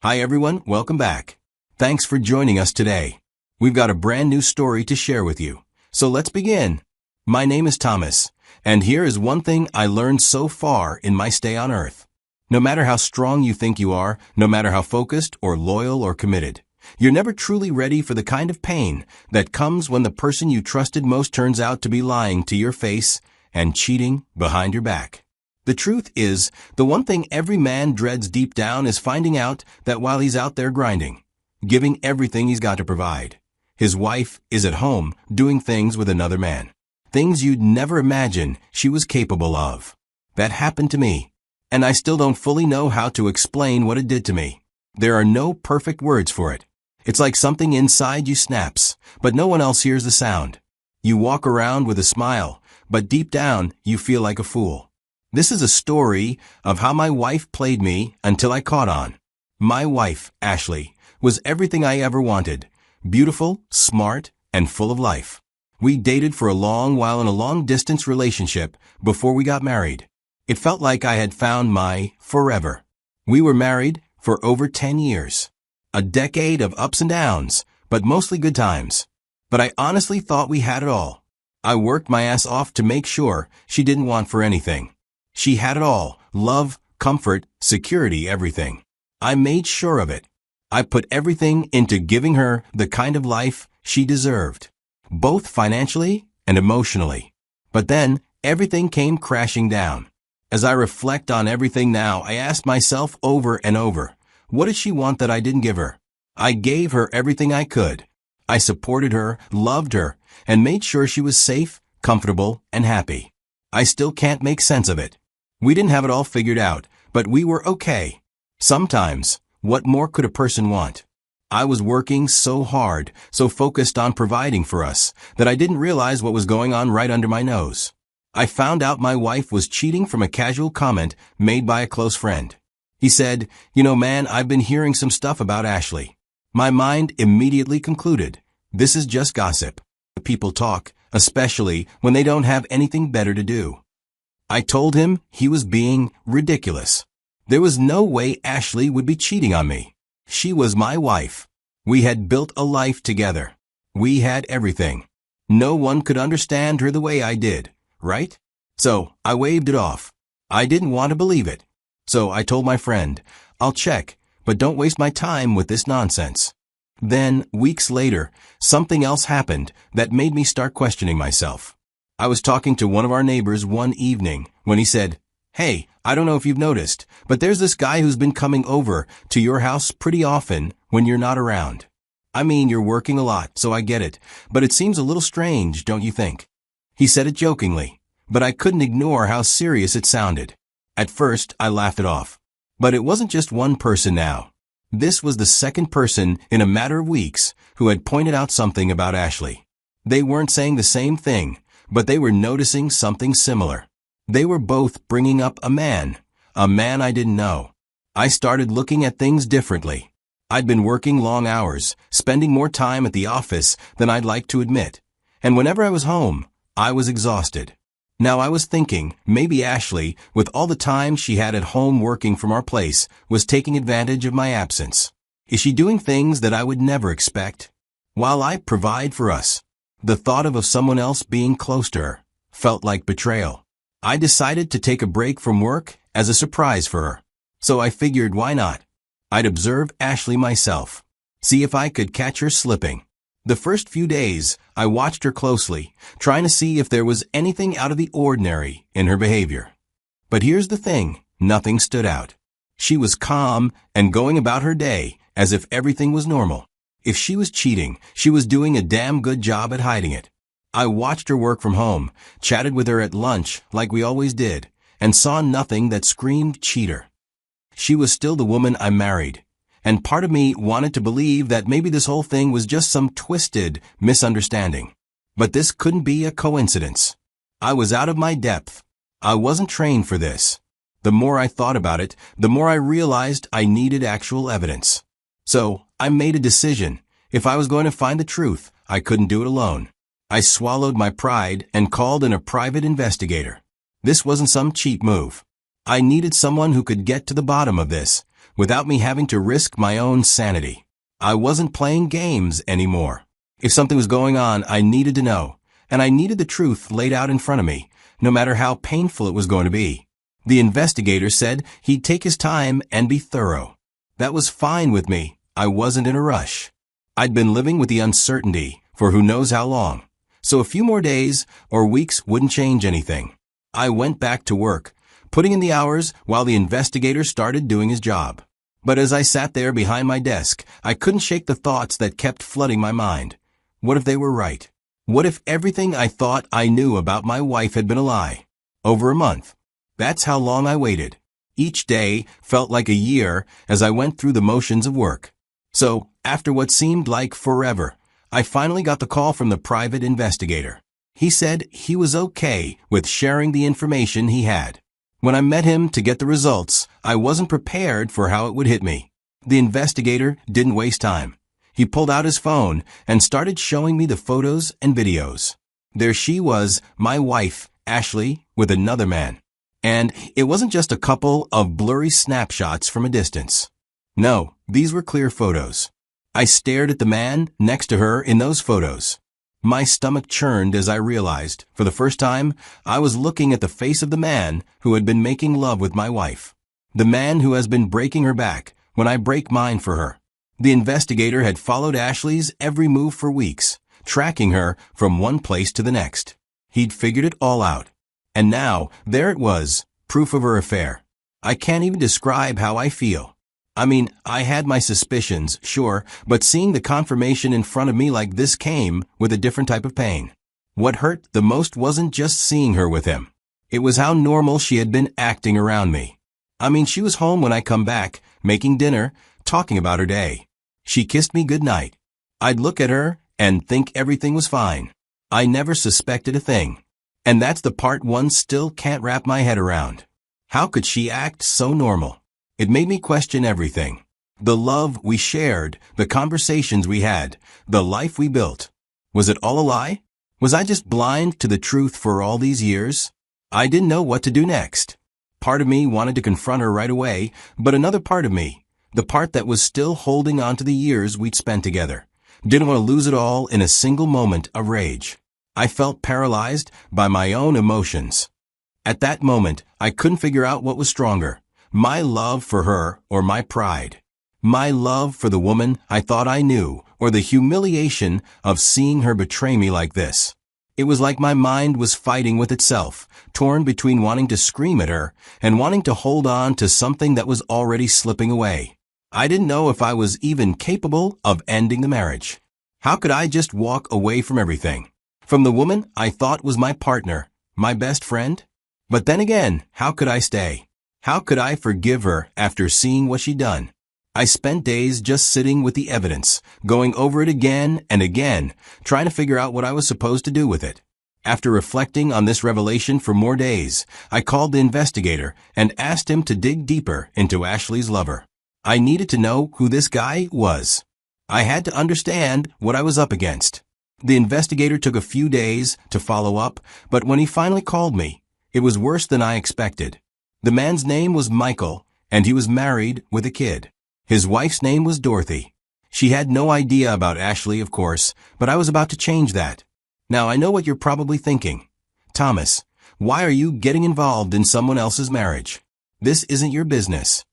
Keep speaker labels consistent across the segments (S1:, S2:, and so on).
S1: Hi everyone, welcome back. Thanks for joining us today. We've got a brand new story to share with you. So let's begin. My name is Thomas, and here is one thing I learned so far in my stay on Earth. No matter how strong you think you are, no matter how focused or loyal or committed, you're never truly ready for the kind of pain that comes when the person you trusted most turns out to be lying to your face and cheating behind your back. The truth is, the one thing every man dreads deep down is finding out that while he's out there grinding, giving everything he's got to provide, his wife is at home doing things with another man. Things you'd never imagine she was capable of. That happened to me, and I still don't fully know how to explain what it did to me. There are no perfect words for it. It's like something inside you snaps, but no one else hears the sound. You walk around with a smile, but deep down you feel like a fool. This is a story of how my wife played me until I caught on. My wife, Ashley, was everything I ever wanted. Beautiful, smart, and full of life. We dated for a long while in a long-distance relationship before we got married. It felt like I had found my forever. We were married for over 10 years. A decade of ups and downs, but mostly good times. But I honestly thought we had it all. I worked my ass off to make sure she didn't want for anything. She had it all: love, comfort, security, everything. I made sure of it. I put everything into giving her the kind of life she deserved, both financially and emotionally. But then, everything came crashing down. As I reflect on everything now, I ask myself over and over, what did she want that I didn't give her? I gave her everything I could. I supported her, loved her, and made sure she was safe, comfortable, and happy. I still can't make sense of it. We didn't have it all figured out, but we were okay. Sometimes, what more could a person want? I was working so hard, so focused on providing for us, that I didn't realize what was going on right under my nose. I found out my wife was cheating from a casual comment made by a close friend. He said, man, I've been hearing some stuff about Ashley. My mind immediately concluded, this is just gossip. People talk, especially when they don't have anything better to do. I told him he was being ridiculous. There was no way Ashley would be cheating on me. She was my wife. We had built a life together. We had everything. No one could understand her the way I did, right? So I waved it off. I didn't want to believe it. So I told my friend, I'll check, but don't waste my time with this nonsense. Then, weeks later, something else happened that made me start questioning myself. I was talking to one of our neighbors one evening when he said, hey, I don't know if you've noticed, but there's this guy who's been coming over to your house pretty often when you're not around. I mean, you're working a lot, so I get it, but it seems a little strange, don't you think? He said it jokingly, but I couldn't ignore how serious it sounded. At first, I laughed it off. But it wasn't just one person now. This was the second person in a matter of weeks who had pointed out something about Ashley. They weren't saying the same thing, but they were noticing something similar. They were both bringing up a man I didn't know. I started looking at things differently. I'd been working long hours, spending more time at the office than I'd like to admit. And whenever I was home, I was exhausted. Now I was thinking, maybe Ashley, with all the time she had at home working from our place, was taking advantage of my absence. Is she doing things that I would never expect? While I provide for us, the thought of someone else being close to her felt like betrayal. I decided to take a break from work as a surprise for her. So I figured, why not? I'd observe Ashley myself, see if I could catch her slipping. The first few days, I watched her closely, trying to see if there was anything out of the ordinary in her behavior. But here's the thing, nothing stood out. She was calm and going about her day as if everything was normal. If she was cheating, she was doing a damn good job at hiding it. I watched her work from home, chatted with her at lunch like we always did, and saw nothing that screamed cheater. She was still the woman I married. And part of me wanted to believe that maybe this whole thing was just some twisted misunderstanding. But this couldn't be a coincidence. I was out of my depth. I wasn't trained for this. The more I thought about it, the more I realized I needed actual evidence. So, I made a decision. If I was going to find the truth, I couldn't do it alone. I swallowed my pride and called in a private investigator. This wasn't some cheap move. I needed someone who could get to the bottom of this, without me having to risk my own sanity. I wasn't playing games anymore. If something was going on, I needed to know, and I needed the truth laid out in front of me, no matter how painful it was going to be. The investigator said he'd take his time and be thorough. That was fine with me. I wasn't in a rush. I'd been living with the uncertainty for who knows how long, so a few more days or weeks wouldn't change anything. I went back to work, putting in the hours while the investigator started doing his job. But as I sat there behind my desk, I couldn't shake the thoughts that kept flooding my mind. What if they were right? What if everything I thought I knew about my wife had been a lie? Over a month. That's how long I waited. Each day felt like a year as I went through the motions of work. So, after what seemed like forever, I finally got the call from the private investigator. He said he was okay with sharing the information he had. When I met him to get the results, I wasn't prepared for how it would hit me. The investigator didn't waste time. He pulled out his phone and started showing me the photos and videos. There she was, my wife, Ashley, with another man. And it wasn't just a couple of blurry snapshots from a distance. No, these were clear photos. I stared at the man next to her in those photos. My stomach churned as I realized, for the first time, I was looking at the face of the man who had been making love with my wife. The man who has been breaking her back when I break mine for her. The investigator had followed Ashley's every move for weeks, tracking her from one place to the next. He'd figured it all out. And now, there it was, proof of her affair. I can't even describe how I feel. I mean, I had my suspicions, sure, but seeing the confirmation in front of me like this came with a different type of pain. What hurt the most wasn't just seeing her with him. It was how normal she had been acting around me. I mean, she was home when I come back, making dinner, talking about her day. She kissed me goodnight. I'd look at her and think everything was fine. I never suspected a thing. And that's the part one still can't wrap my head around. How could she act so normal? It made me question everything. The love we shared, the conversations we had, the life we built. Was it all a lie? Was I just blind to the truth for all these years? I didn't know what to do next. Part of me wanted to confront her right away, but another part of me, the part that was still holding on to the years we'd spent together, didn't want to lose it all in a single moment of rage. I felt paralyzed by my own emotions. At that moment, I couldn't figure out what was stronger, my love for her or my pride. My love for the woman I thought I knew, or the humiliation of seeing her betray me like this. It was like my mind was fighting with itself, torn between wanting to scream at her and wanting to hold on to something that was already slipping away. I didn't know if I was even capable of ending the marriage. How could I just walk away from everything? From the woman I thought was my partner, my best friend? But then again, how could I stay? How could I forgive her after seeing what she'd done? I spent days just sitting with the evidence, going over it again and again, trying to figure out what I was supposed to do with it. After reflecting on this revelation for more days, I called the investigator and asked him to dig deeper into Ashley's lover. I needed to know who this guy was. I had to understand what I was up against. The investigator took a few days to follow up, but when he finally called me, it was worse than I expected. The man's name was Michael, and he was married with a kid. His wife's name was Dorothy. She had no idea about Ashley, of course, but I was about to change that. Now, I know what you're probably thinking. Thomas, why are you getting involved in someone else's marriage? This isn't your business.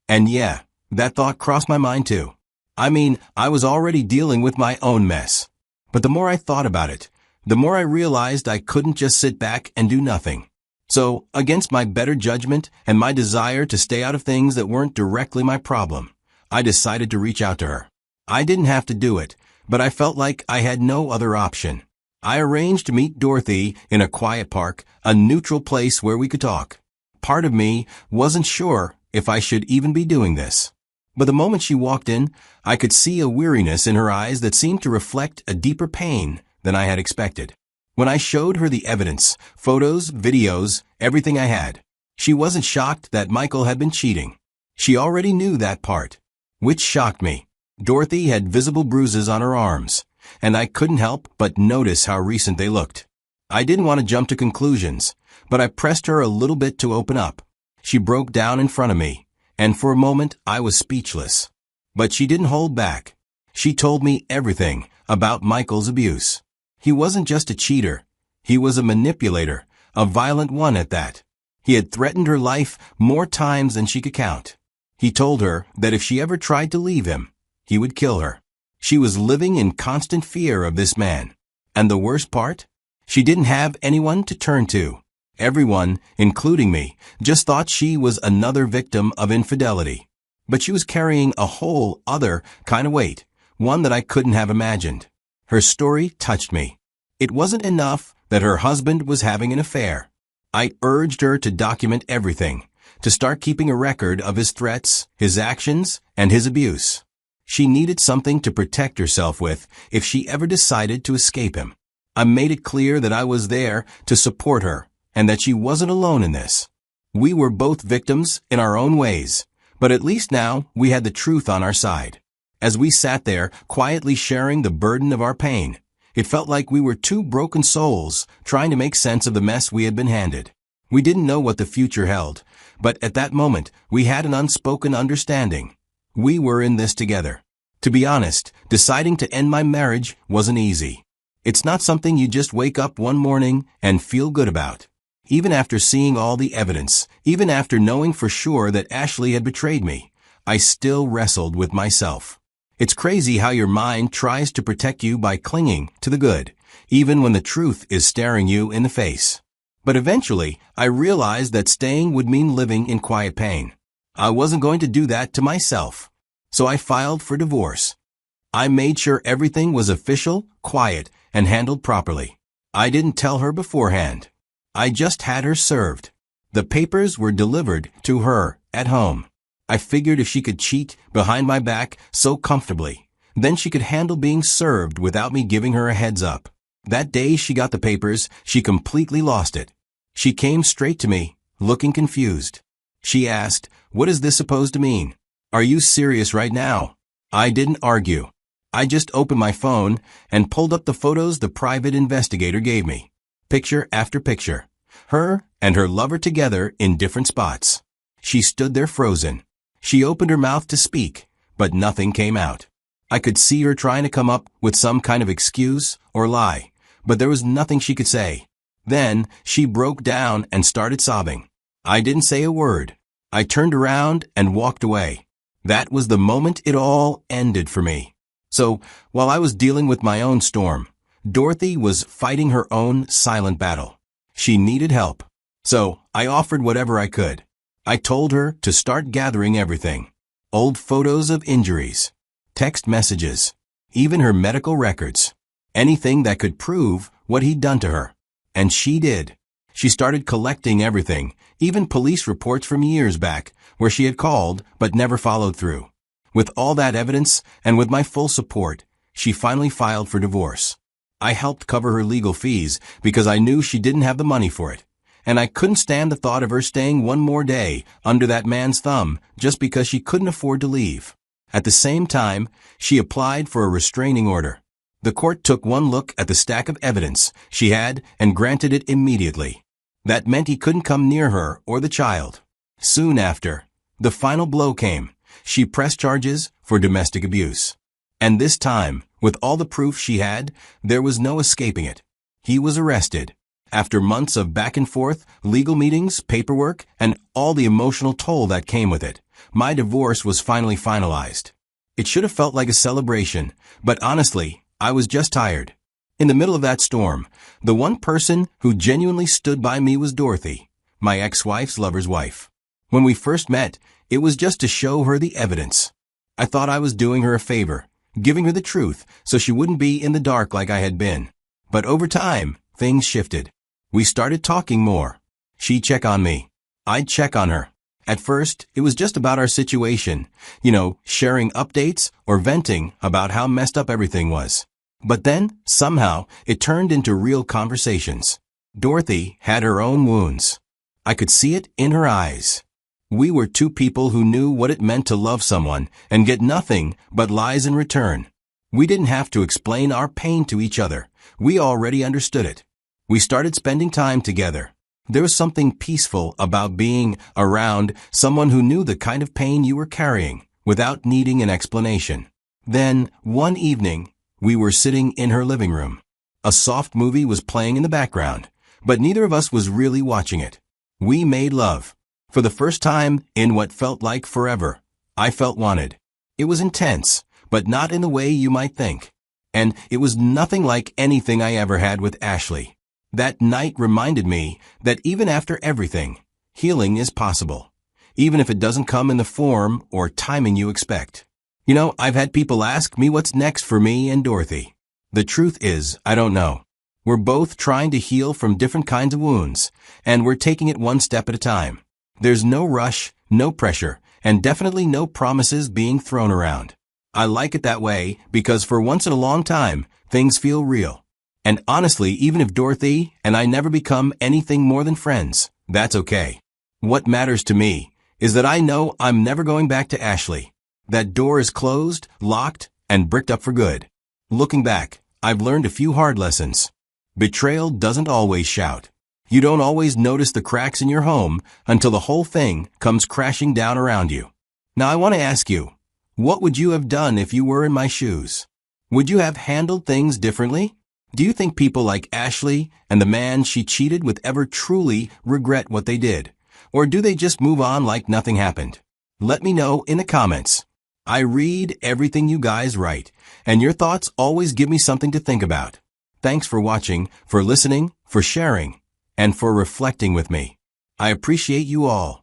S1: And yeah, that thought crossed my mind too. I mean, I was already dealing with my own mess. But the more I thought about it, the more I realized I couldn't just sit back and do nothing. So, against my better judgment and my desire to stay out of things that weren't directly my problem, I decided to reach out to her. I didn't have to do it, but I felt like I had no other option. I arranged to meet Dorothy in a quiet park, a neutral place where we could talk. Part of me wasn't sure if I should even be doing this. But the moment she walked in, I could see a weariness in her eyes that seemed to reflect a deeper pain than I had expected. When I showed her the evidence, photos, videos, everything I had, she wasn't shocked that Michael had been cheating. She already knew that part, which shocked me. Dorothy had visible bruises on her arms, and I couldn't help but notice how recent they looked. I didn't want to jump to conclusions, but I pressed her a little bit to open up. She broke down in front of me, and for a moment I was speechless. But she didn't hold back. She told me everything about Michael's abuse. He wasn't just a cheater. He was a manipulator, a violent one at that. He had threatened her life more times than she could count. He told her that if she ever tried to leave him, he would kill her. She was living in constant fear of this man. And the worst part? She didn't have anyone to turn to. Everyone, including me, just thought she was another victim of infidelity. But she was carrying a whole other kind of weight, one that I couldn't have imagined. Her story touched me. It wasn't enough that her husband was having an affair. I urged her to document everything, to start keeping a record of his threats, his actions, and his abuse. She needed something to protect herself with if she ever decided to escape him. I made it clear that I was there to support her and that she wasn't alone in this. We were both victims in our own ways, but at least now we had the truth on our side. As we sat there, quietly sharing the burden of our pain, it felt like we were two broken souls trying to make sense of the mess we had been handed. We didn't know what the future held, but at that moment we had an unspoken understanding. We were in this together. To be honest, deciding to end my marriage wasn't easy. It's not something you just wake up one morning and feel good about. Even after seeing all the evidence, even after knowing for sure that Ashley had betrayed me, I still wrestled with myself. It's crazy how your mind tries to protect you by clinging to the good, even when the truth is staring you in the face. But eventually, I realized that staying would mean living in quiet pain. I wasn't going to do that to myself. So I filed for divorce. I made sure everything was official, quiet, and handled properly. I didn't tell her beforehand. I just had her served. The papers were delivered to her at home. I figured if she could cheat behind my back so comfortably, then she could handle being served without me giving her a heads up. That day she got the papers, she completely lost it. She came straight to me, looking confused. She asked, "What is this supposed to mean? Are you serious right now?" I didn't argue. I just opened my phone and pulled up the photos the private investigator gave me. Picture after picture. Her and her lover together in different spots. She stood there frozen. She opened her mouth to speak, but nothing came out. I could see her trying to come up with some kind of excuse or lie, but there was nothing she could say. Then she broke down and started sobbing. I didn't say a word. I turned around and walked away. That was the moment it all ended for me. So, while I was dealing with my own storm, Dorothy was fighting her own silent battle. She needed help. So, I offered whatever I could. I told her to start gathering everything. Old photos of injuries, text messages, even her medical records. Anything that could prove what he'd done to her. And she did. She started collecting everything, even police reports from years back, where she had called but never followed through. With all that evidence, and with my full support, she finally filed for divorce. I helped cover her legal fees because I knew she didn't have the money for it. And I couldn't stand the thought of her staying one more day under that man's thumb just because she couldn't afford to leave. At the same time, she applied for a restraining order. The court took one look at the stack of evidence she had and granted it immediately. That meant he couldn't come near her or the child. Soon after, the final blow came. She pressed charges for domestic abuse. And this time, with all the proof she had, there was no escaping it. He was arrested. After months of back and forth, legal meetings, paperwork, and all the emotional toll that came with it, my divorce was finally finalized. It should have felt like a celebration, but honestly, I was just tired. In the middle of that storm, the one person who genuinely stood by me was Dorothy, my ex-wife's lover's wife. When we first met, it was just to show her the evidence. I thought I was doing her a favor, giving her the truth so she wouldn't be in the dark like I had been. But over time, things shifted. We started talking more. She'd check on me. I'd check on her. At first, it was just about our situation, sharing updates or venting about how messed up everything was. But then, somehow, it turned into real conversations. Dorothy had her own wounds. I could see it in her eyes. We were two people who knew what it meant to love someone and get nothing but lies in return. We didn't have to explain our pain to each other. We already understood it. We started spending time together. There was something peaceful about being around someone who knew the kind of pain you were carrying without needing an explanation. Then, one evening, we were sitting in her living room. A soft movie was playing in the background, but neither of us was really watching it. We made love. For the first time in what felt like forever, I felt wanted. It was intense, but not in the way you might think. And it was nothing like anything I ever had with Ashley. That night reminded me that even after everything, healing is possible, even if it doesn't come in the form or timing you expect. You know, I've had people ask me what's next for me and Dorothy. The truth is, I don't know. We're both trying to heal from different kinds of wounds, and we're taking it one step at a time. There's no rush, no pressure, and definitely no promises being thrown around. I like it that way because for once in a long time, things feel real. And honestly, even if Dorothy and I never become anything more than friends, that's okay. What matters to me is that I know I'm never going back to Ashley. That door is closed, locked, and bricked up for good. Looking back, I've learned a few hard lessons. Betrayal doesn't always shout. You don't always notice the cracks in your home until the whole thing comes crashing down around you. Now I want to ask you, what would you have done if you were in my shoes? Would you have handled things differently? Do you think people like Ashley and the man she cheated with ever truly regret what they did? Or do they just move on like nothing happened? Let me know in the comments. I read everything you guys write, and your thoughts always give me something to think about. Thanks for watching, for listening, for sharing, and for reflecting with me. I appreciate you all.